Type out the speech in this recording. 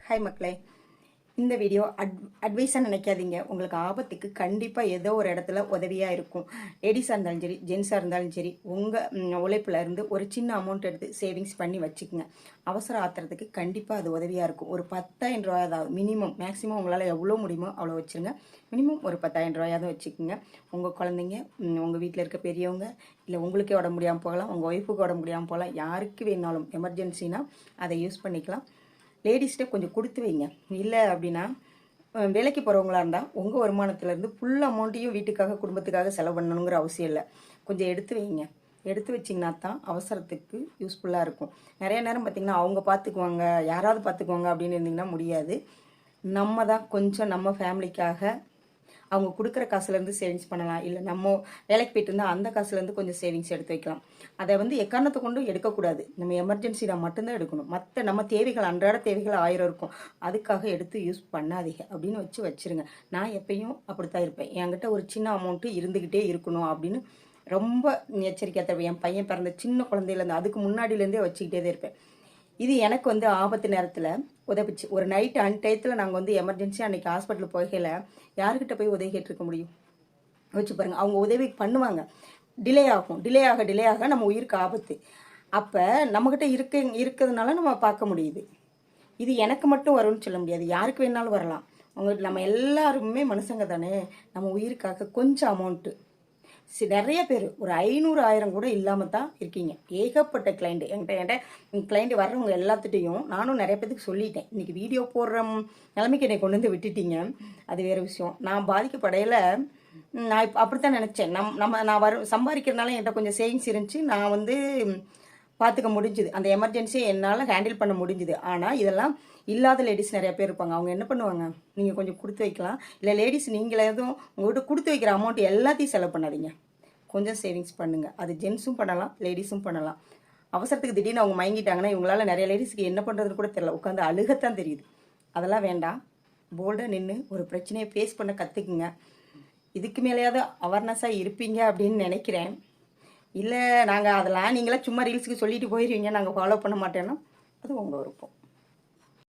Hi மக்களே, இந்த video அட்வைஸாக நினைக்காதீங்க. உங்களுக்கு ஆபத்துக்கு கண்டிப்பாக ஏதோ ஒரு இடத்துல உதவியாக இருக்கும். லேடிஸாக இருந்தாலும் சரி, ஜென்ஸாக இருந்தாலும் சரி, உங்கள் உழைப்பில் இருந்து ஒரு சின்ன அமௌண்ட் எடுத்து சேவிங்ஸ் பண்ணி வச்சுக்கோங்க. அவசர ஆத்திரத்துக்கு கண்டிப்பாக அது உதவியாக இருக்கும். ஒரு 10,000 ரூபாயாவது மினிமம், மேக்ஸிமம் உங்களால் எவ்வளோ முடியுமோ அவ்வளோ வச்சுருங்க. மினிமம் ஒரு 10,000 ரூபாயாவது வச்சுக்கோங்க. உங்கள் குழந்தைங்க, உங்கள் வீட்டில் இருக்க பெரியவங்க, இல்லை உங்களுக்கே உடம்பு முடியாமல் போகலாம், உங்கள் ஒய்ஃபுக்கு உடம்பு முடியாமல் போகலாம், யாருக்கு வேணாலும் எமர்ஜென்சினா அதை யூஸ் பண்ணிக்கலாம். லேடிஸ்கிட்ட கொஞ்சம் கொடுத்து வைங்க. இல்லை அப்படின்னா வேலைக்கு போகிறவங்களா இருந்தால் உங்கள் வருமானத்துலேருந்து ஃபுல் அமௌண்ட்டையும் வீட்டுக்காக குடும்பத்துக்காக செலவு பண்ணணுங்கிற அவசியம் இல்லை. கொஞ்சம் எடுத்து வைங்க. எடுத்து வச்சிங்கன்னா தான் அவசரத்துக்கு யூஸ்ஃபுல்லாக இருக்கும். நிறைய நேரம் பார்த்திங்கன்னா அவங்க பார்த்துக்குவாங்க, யாராவது பார்த்துக்குவாங்க அப்படின்னு இருந்திங்கன்னா முடியாது. நம்ம தான் கொஞ்சம் நம்ம ஃபேமிலிக்காக அவங்க கொடுக்குற காசுலேருந்து சேவிங்ஸ் பண்ணலாம். இல்லை நம்ம வேலைக்கு போயிட்டு இருந்தால் அந்த காசுலேருந்து கொஞ்சம் சேவிங்ஸ் எடுத்து வைக்கலாம். அதை எக்காரணத்தை கொண்டும் எடுக்கக்கூடாது. நம்ம எமர்ஜென்சினா மட்டும்தான் எடுக்கணும். மற்ற நம்ம தேவைகள், அன்றாட தேவைகள் 1000 இருக்கும். அதுக்காக எடுத்து யூஸ் பண்ணாதீங்க அப்படின்னு வச்சுருங்க. நான் எப்பயும் அப்படித்தான் இருப்பேன். என்கிட்ட ஒரு சின்ன அமௌண்ட்டு இருந்துக்கிட்டே இருக்கணும் அப்படின்னு ரொம்ப எச்சரிக்கையாக தருவேன். என் பையன் பிறந்த சின்ன குழந்தையிலேருந்து அதுக்கு முன்னாடியிலேருந்தே வச்சுக்கிட்டே தான் இருப்பேன். இது எனக்கு ஆபத்து நேரத்தில் உதவிச்சு. ஒரு நைட்டு அன்டயத்தில் நாங்கள் எமர்ஜென்சி அன்றைக்கி ஹாஸ்பிட்டல் போகையில் யாருக்கிட்ட போய் உதவி கேட்டிருக்க முடியும்? வச்சு பாருங்கள். அவங்க உதவி பண்ணுவாங்க. டிலே ஆகும். டிலே ஆக நம்ம உயிருக்கு ஆபத்து. அப்போ நம்மக்கிட்ட இருக்கிறதுனால நம்ம பார்க்க முடியுது. இது எனக்கு மட்டும் வரும்னு சொல்ல முடியாது, யாருக்கு வேணாலும் வரலாம். நம்ம எல்லாருமே மனுஷங்க தானே. நம்ம உயிருக்காக கொஞ்சம் அமௌண்ட்டு, நிறைய பேர் ஒரு 500 1000 கூட இல்லாமல் தான் இருக்கீங்க. ஏகப்பட்ட கிளைண்ட்டு என்கிட்ட கிளைண்ட்டு வர்றவங்க எல்லாத்துட்டையும் நானும் நிறைய பேருக்கு சொல்லிட்டேன். இன்றைக்கி வீடியோ போடுற நிலைமைக்கு என்னை கொண்டு வந்து விட்டுட்டீங்க, அது வேறு விஷயம். நான் பாதிக்கப்படையில் நான் இப்போ அப்படித்தான் நினச்சேன். நான் சம்பாதிக்கிறதுனால என்கிட்ட கொஞ்சம் சேவிங்ஸ் இருந்துச்சு. நான் பார்த்துக்க முடிஞ்சுது. அந்த எமர்ஜென்சியை என்னால் ஹேண்டில் பண்ண முடிஞ்சுது. ஆனால் இதெல்லாம் இல்லாத லேடிஸ் நிறைய பேர் இருப்பாங்க. அவங்க என்ன பண்ணுவாங்க? நீங்கள் கொஞ்சம் கொடுத்து வைக்கலாம். இல்லை லேடிஸ் நீங்களே எதுவும் உங்கள்கிட்ட கொடுத்து வைக்கிற அமௌண்ட் எல்லாத்தையும் செலவு பண்ணாதீங்க. கொஞ்சம் சேவிங்ஸ் பண்ணுங்கள். அது ஜென்ஸும் பண்ணலாம், லேடிஸும் பண்ணலாம். அவசரத்துக்கு திடீர்னு அவங்க மயங்கிட்டாங்கன்னா இவங்களால நிறைய லேடிஸுக்கு என்ன பண்ணுறதுன்னு கூட தெரியல. உட்காந்து அழுகத்தான் தெரியுது. அதெல்லாம் வேண்டாம். போல்டாக நின்று ஒரு பிரச்சனையை ஃபேஸ் பண்ண கற்றுக்குங்க. இதுக்கு மேலேயாவது அவேர்னஸாக இருப்பீங்க அப்படின்னு நினைக்கிறேன். இல்லை நாங்கள் அதெல்லாம் நீங்களாம் சும்மா ரீல்ஸுக்கு சொல்லிட்டு போயிடுவீங்க, நாங்கள் ஃபாலோ பண்ண மாட்டேன்னா அது உங்கள் விருப்பம்.